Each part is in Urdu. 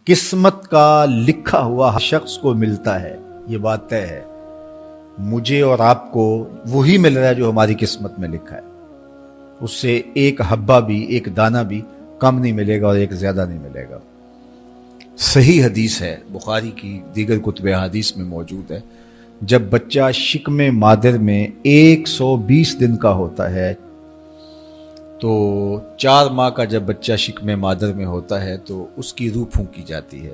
قسمت کا لکھا ہوا ہر شخص کو ملتا ہے، یہ بات طے ہے۔ مجھے اور آپ کو وہی مل رہا ہے جو ہماری قسمت میں لکھا ہے، اس سے ایک حبہ بھی، ایک دانہ بھی کم نہیں ملے گا اور ایک زیادہ نہیں ملے گا۔ صحیح حدیث ہے، بخاری کی دیگر کتب احادیث میں موجود ہے، جب بچہ شکم مادر میں 120 دن کا ہوتا ہے تو 4 ماہ کا جب بچہ شکم مادر میں ہوتا ہے تو اس کی روح پھونکی جاتی ہے،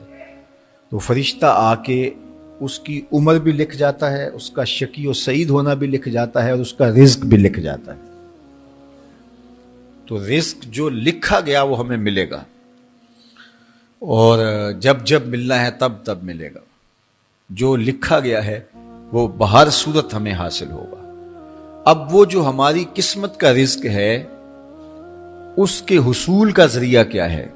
تو فرشتہ آ کے اس کی عمر بھی لکھ جاتا ہے، اس کا شقی و سعید ہونا بھی لکھ جاتا ہے اور اس کا رزق بھی لکھ جاتا ہے۔ تو رزق جو لکھا گیا وہ ہمیں ملے گا، اور جب جب ملنا ہے تب تب ملے گا۔ جو لکھا گیا ہے وہ بہر صورت ہمیں حاصل ہوگا۔ اب وہ جو ہماری قسمت کا رزق ہے اس کے حصول کا ذریعہ کیا ہے؟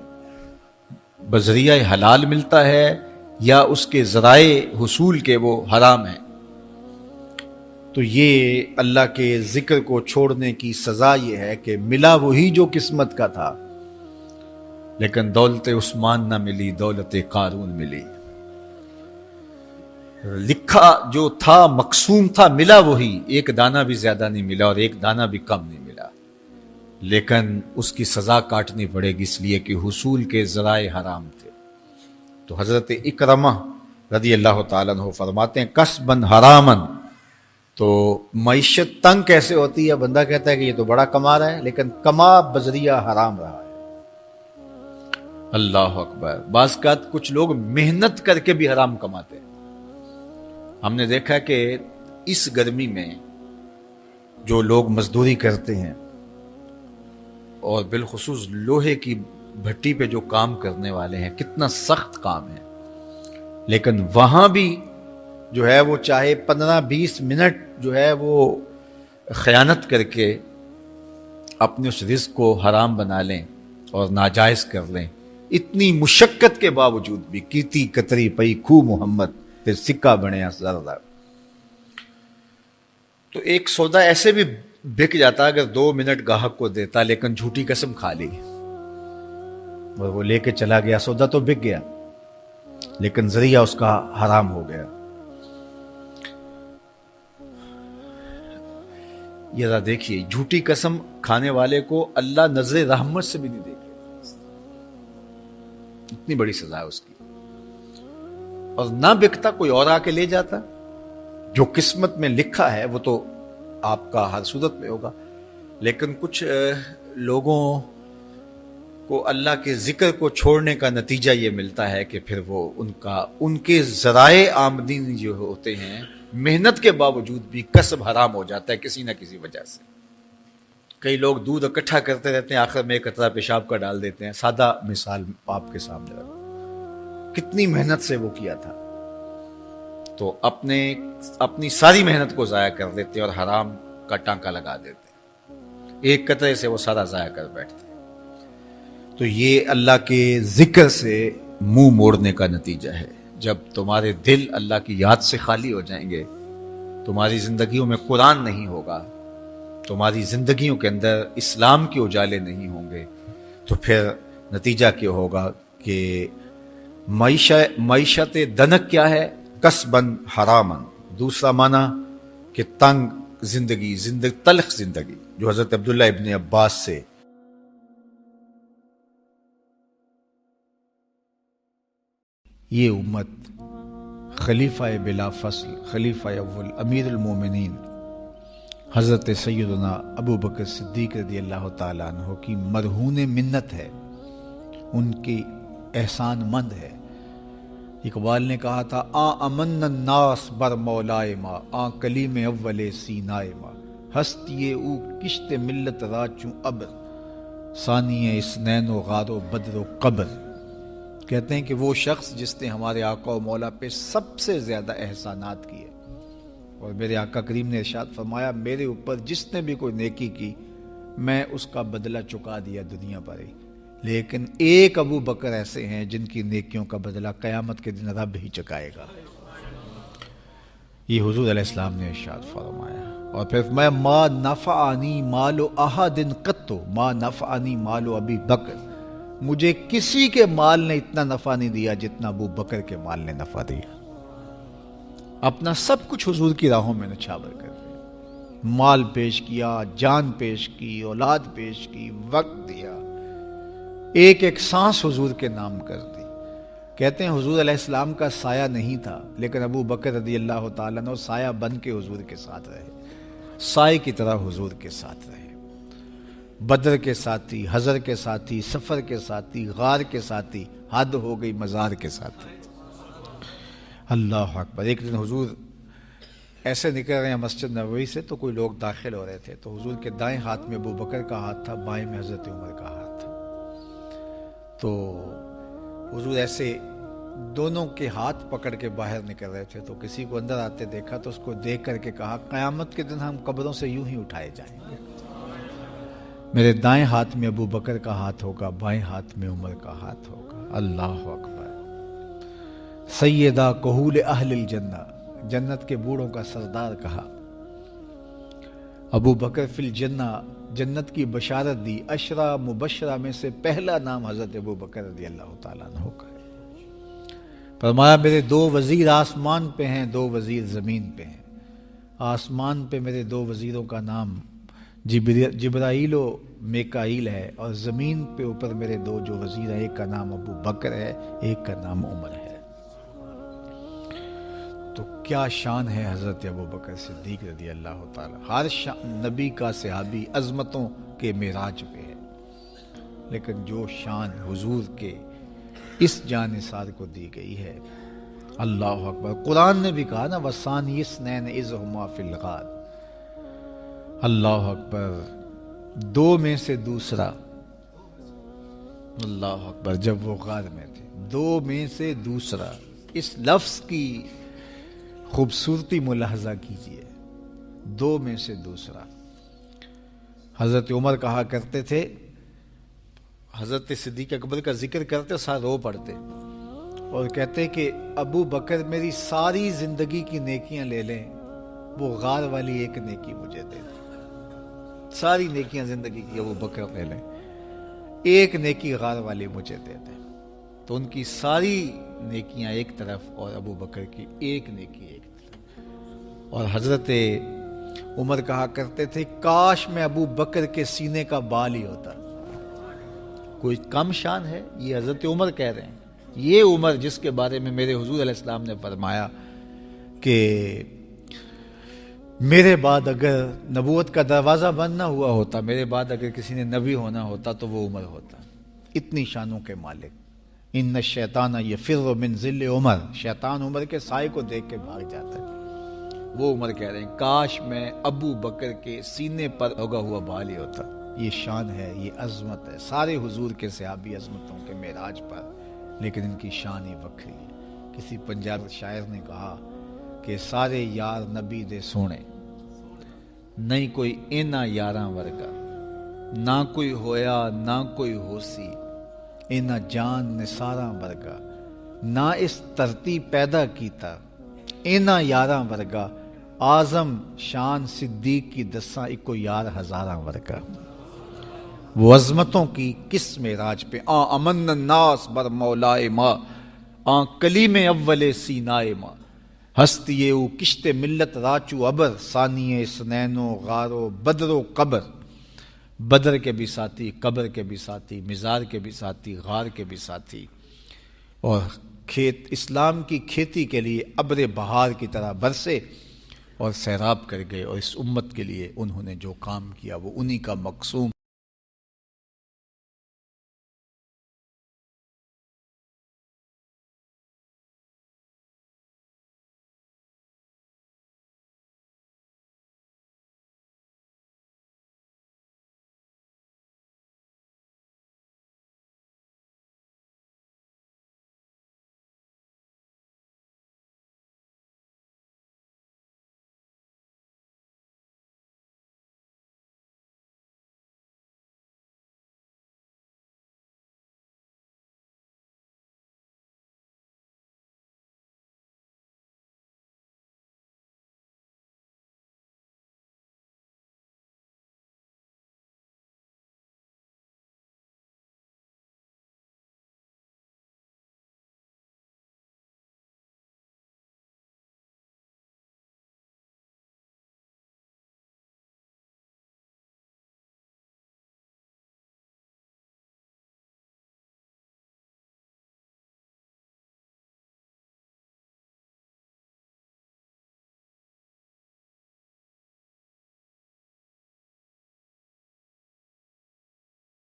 بذریعہ حلال ملتا ہے یا اس کے ذرائع حصول کے وہ حرام ہیں؟ تو یہ اللہ کے ذکر کو چھوڑنے کی سزا یہ ہے کہ ملا وہی جو قسمت کا تھا، لیکن دولت عثمان نہ ملی، دولت قارون ملی۔ لکھا جو تھا، مقسوم تھا، ملا وہی، ایک دانہ بھی زیادہ نہیں ملا اور ایک دانہ بھی کم نہیں ملا، لیکن اس کی سزا کاٹنی پڑے گی اس لیے کہ حصول کے ذرائع حرام تھے۔ تو حضرت اکرمہ رضی اللہ تعالیٰ عنہ فرماتے ہیں کسبن حرامن، تو معیشت تنگ کیسے ہوتی ہے؟ بندہ کہتا ہے کہ یہ تو بڑا کما رہا ہے لیکن کما بذریعہ حرام رہا ہے۔ اللہ اکبر۔ بعض اوقات کچھ لوگ محنت کر کے بھی حرام کماتے ہیں۔ ہم نے دیکھا کہ اس گرمی میں جو لوگ مزدوری کرتے ہیں اور بالخصوص لوہے کی بھٹی پہ جو کام کرنے والے ہیں، کتنا سخت کام ہے، لیکن وہاں بھی جو ہے وہ چاہے 15-20 منٹ جو ہے وہ خیانت کر کے اپنے اس رزق کو حرام بنا لیں اور ناجائز کر لیں، اتنی مشقت کے باوجود بھی کیتی کتری پئی خو محمد پھر سکہ بنے زردہ۔ تو ایک سودا ایسے بھی بک جاتا اگر 2 منٹ گاہک کو دیتا، لیکن جھوٹی قسم کھا لی اور وہ لے کے چلا گیا، سودا تو بک گیا لیکن ذریعہ اس کا حرام ہو گیا۔ یہ ذرا دیکھیے، جھوٹی قسم کھانے والے کو اللہ نظر رحمت سے بھی نہیں دیکھے، اتنی بڑی سزا ہے اس کی، اور نہ بکتا کوئی اور آ کے لے جاتا۔ جو قسمت میں لکھا ہے وہ تو آپ کا ہر صورت میں ہوگا، لیکن کچھ لوگوں کو اللہ کے ذکر کو چھوڑنے کا نتیجہ یہ ملتا ہے کہ پھر وہ ان کے ذرائع آمدنی جو ہوتے ہیں، محنت کے باوجود بھی کسب حرام ہو جاتا ہے کسی نہ کسی وجہ سے۔ کئی لوگ دودھ اکٹھا کرتے رہتے ہیں، آخر میں ایک قطرہ پیشاب کا ڈال دیتے ہیں۔ سادہ مثال آپ کے سامنے رکھ، کتنی محنت سے وہ کیا تھا، تو اپنی ساری محنت کو ضائع کر دیتے اور حرام کا ٹانکا لگا دیتے، ایک قطرے سے وہ سارا ضائع کر بیٹھتے۔ تو یہ اللہ کے ذکر سے منہ موڑنے کا نتیجہ ہے۔ جب تمہارے دل اللہ کی یاد سے خالی ہو جائیں گے، تمہاری زندگیوں میں قرآن نہیں ہوگا، تمہاری زندگیوں کے اندر اسلام کے اجالے نہیں ہوں گے، تو پھر نتیجہ کیا ہوگا کہ معیشت دنک کیا ہے؟ کسبن حرامن۔ دوسرا معنی کہ تنگ زندگی، تلخ زندگی، جو حضرت عبداللہ ابن عباس سے یہ امت خلیفہ بلا فصل، خلیفہ اول، امیر المومنین حضرت سیدنا ابو بکر صدیق رضی اللہ تعالیٰ عنہ کی مرہون منت ہے، ان کی احسان مند ہے۔ اقبال نے کہا تھا امن الناس بر مولائے ما، کلیم اول سینائے ما، ہستی او کشت ملت راچوں ابر، ثانی اسنین و غار و بدر و قبر۔ کہتے ہیں کہ وہ شخص جس نے ہمارے آقا و مولا پہ سب سے زیادہ احسانات کیے، اور میرے آقا کریم نے ارشاد فرمایا میرے اوپر جس نے بھی کوئی نیکی کی میں اس کا بدلہ چکا دیا دنیا پر ہی، لیکن ایک ابو بکر ایسے ہیں جن کی نیکیوں کا بدلہ قیامت کے دن رب ہی چکائے گا۔ یہ حضور علیہ السلام نے ارشاد فرمایا، اور پھر فرمایا ما نفعنی مال احد قط، ما نفعنی مال ابی بکر، مجھے کسی کے مال نے اتنا نفع نہیں دیا جتنا ابو بکر کے مال نے نفع دیا. اپنا سب کچھ حضور کی راہوں میں نچھاور کر دیا. مال پیش کیا، جان پیش کی، اولاد پیش کی، وقت دیا، ایک ایک سانس حضور کے نام کر دی. کہتے ہیں حضور علیہ السلام کا سایہ نہیں تھا، لیکن ابو بکر رضی اللہ تعالیٰ عنہ سایہ بن کے حضور کے ساتھ رہے، سائے کی طرح حضور کے ساتھ رہے. بدر کے ساتھی، حضر کے ساتھی، سفر کے ساتھی، غار کے ساتھی، حد ہو گئی مزار کے ساتھی. اللہ اکبر. ایک دن حضور ایسے نکل رہے ہیں مسجد نبوی سے، تو کوئی لوگ داخل ہو رہے تھے، تو حضور کے دائیں ہاتھ میں ابو بکر کا ہاتھ تھا، بائیں میں حضرت عمر کا ہاتھ تھا. تو حضور ایسے دونوں کے ہاتھ پکڑ کے باہر نکل رہے تھے، تو کسی کو اندر آتے دیکھا تو اس کو دیکھ کر کے کہا قیامت کے دن ہم قبروں سے یوں ہی اٹھائے جائیں گے، میرے دائیں ہاتھ میں ابو بکر کا ہاتھ ہوگا، بائیں ہاتھ میں عمر کا ہاتھ ہوگا. اللہ اکبر. سیدہ کہول اہل الجنہ، جنت کے بوڑھوں کا سردار کہا. ابو بکر فی الجنہ، جنت کی بشارت دی. عشرہ مبشرہ میں سے پہلا نام حضرت ابو بکر رضی اللہ تعالیٰ عنہ کا ہے. فرمایا میرے 2 وزیر آسمان پہ ہیں، 2 وزیر زمین پہ ہیں. آسمان پہ میرے 2 وزیروں کا نام جبرائیل و میکائیل ہے، اور زمین پہ اوپر میرے 2 جو وزیر ہیں، ایک کا نام ابو بکر ہے، ایک کا نام عمر ہے. تو کیا شان ہے حضرت ابو بکر صدیق رضی اللہ تعالی. ہر نبی کا صحابی عظمتوں کے معراج پہ ہے، لیکن جو شان حضور کے اس جاں نثار کو دی گئی ہے، اللہ اکبر. قرآن نے بھی کہا نا وَثَانِيَ اثْنَيْنِ إِذْ هُمَا فِي الْغَارِ. اللہ اکبر. 2 میں سے دوسرا، اللہ اکبر. جب وہ غار میں تھے، 2 میں سے دوسرا. اس لفظ کی خوبصورتی ملاحظہ کیجئے، 2 میں سے دوسرا. حضرت عمر کہا کرتے تھے، حضرت صدیق اکبر کا ذکر کرتے ساتھ رو پڑتے اور کہتے کہ ابو بکر میری ساری زندگی کی نیکیاں لے لیں، وہ غار والی ایک نیکی مجھے دے دیں. ساری نیکیاں زندگی کی ابو بکر لے لیں، ایک نیکی غار والی مجھے دے دیں. تو ان کی ساری نیکیاں ایک طرف اور ابو بکر کی ایک نیکی ایک طرف. اور حضرت عمر کہا کرتے تھے کاش میں ابو بکر کے سینے کا بال ہی ہوتا. کوئی کم شان ہے؟ یہ حضرت عمر کہہ رہے ہیں. یہ عمر جس کے بارے میں میرے حضور علیہ السلام نے فرمایا کہ میرے بعد اگر نبوت کا دروازہ بند نہ ہوا ہوتا، میرے بعد اگر کسی نے نبی ہونا ہوتا تو وہ عمر ہوتا. اتنی شانوں کے مالک. ان الشیطان یفر من ظل عمر، شیطان عمر کے سائے کو دیکھ کے بھاگ جاتا ہے. وہ عمر کہہ رہے ہیں کاش میں ابو بکر کے سینے پر لگا ہوا بال ہی ہوتا. یہ شان ہے، یہ عظمت ہے. سارے حضور کے صحابی عظمتوں کے معراج پر، لیکن ان کی شان ہی وکری ہے. کسی پنجاب شاعر نے کہا کہ سارے یار نبی دے سونے، نہیں کوئی اینا یاراں ورگا، نہ کوئی ہویا نہ کوئی ہوسی، اینا جان نثاراں ورگا، نہ اس دھرتی پیدا کیتا اینا یاراں ورگا، اعظم شان صدیق کی دساں اکو یار ہزاراں ورگا. وہ عظمتوں کی کس معراج پہ امن الناس بر مولائے ماں، کلیم اول سینائے ماں، ہستی او کشت ملت راچو ابر، ثانی سنینو غارو بدر و قبر. بدر کے بھی ساتھی، قبر کے بھی ساتھی، مزار کے بھی ساتھی، غار کے بھی ساتھی. اور اسلام کی کھیتی کے لیے ابر بہار کی طرح برسے اور سیراب کر گئے. اور اس امت کے لیے انہوں نے جو کام کیا وہ انہی کا مقسوم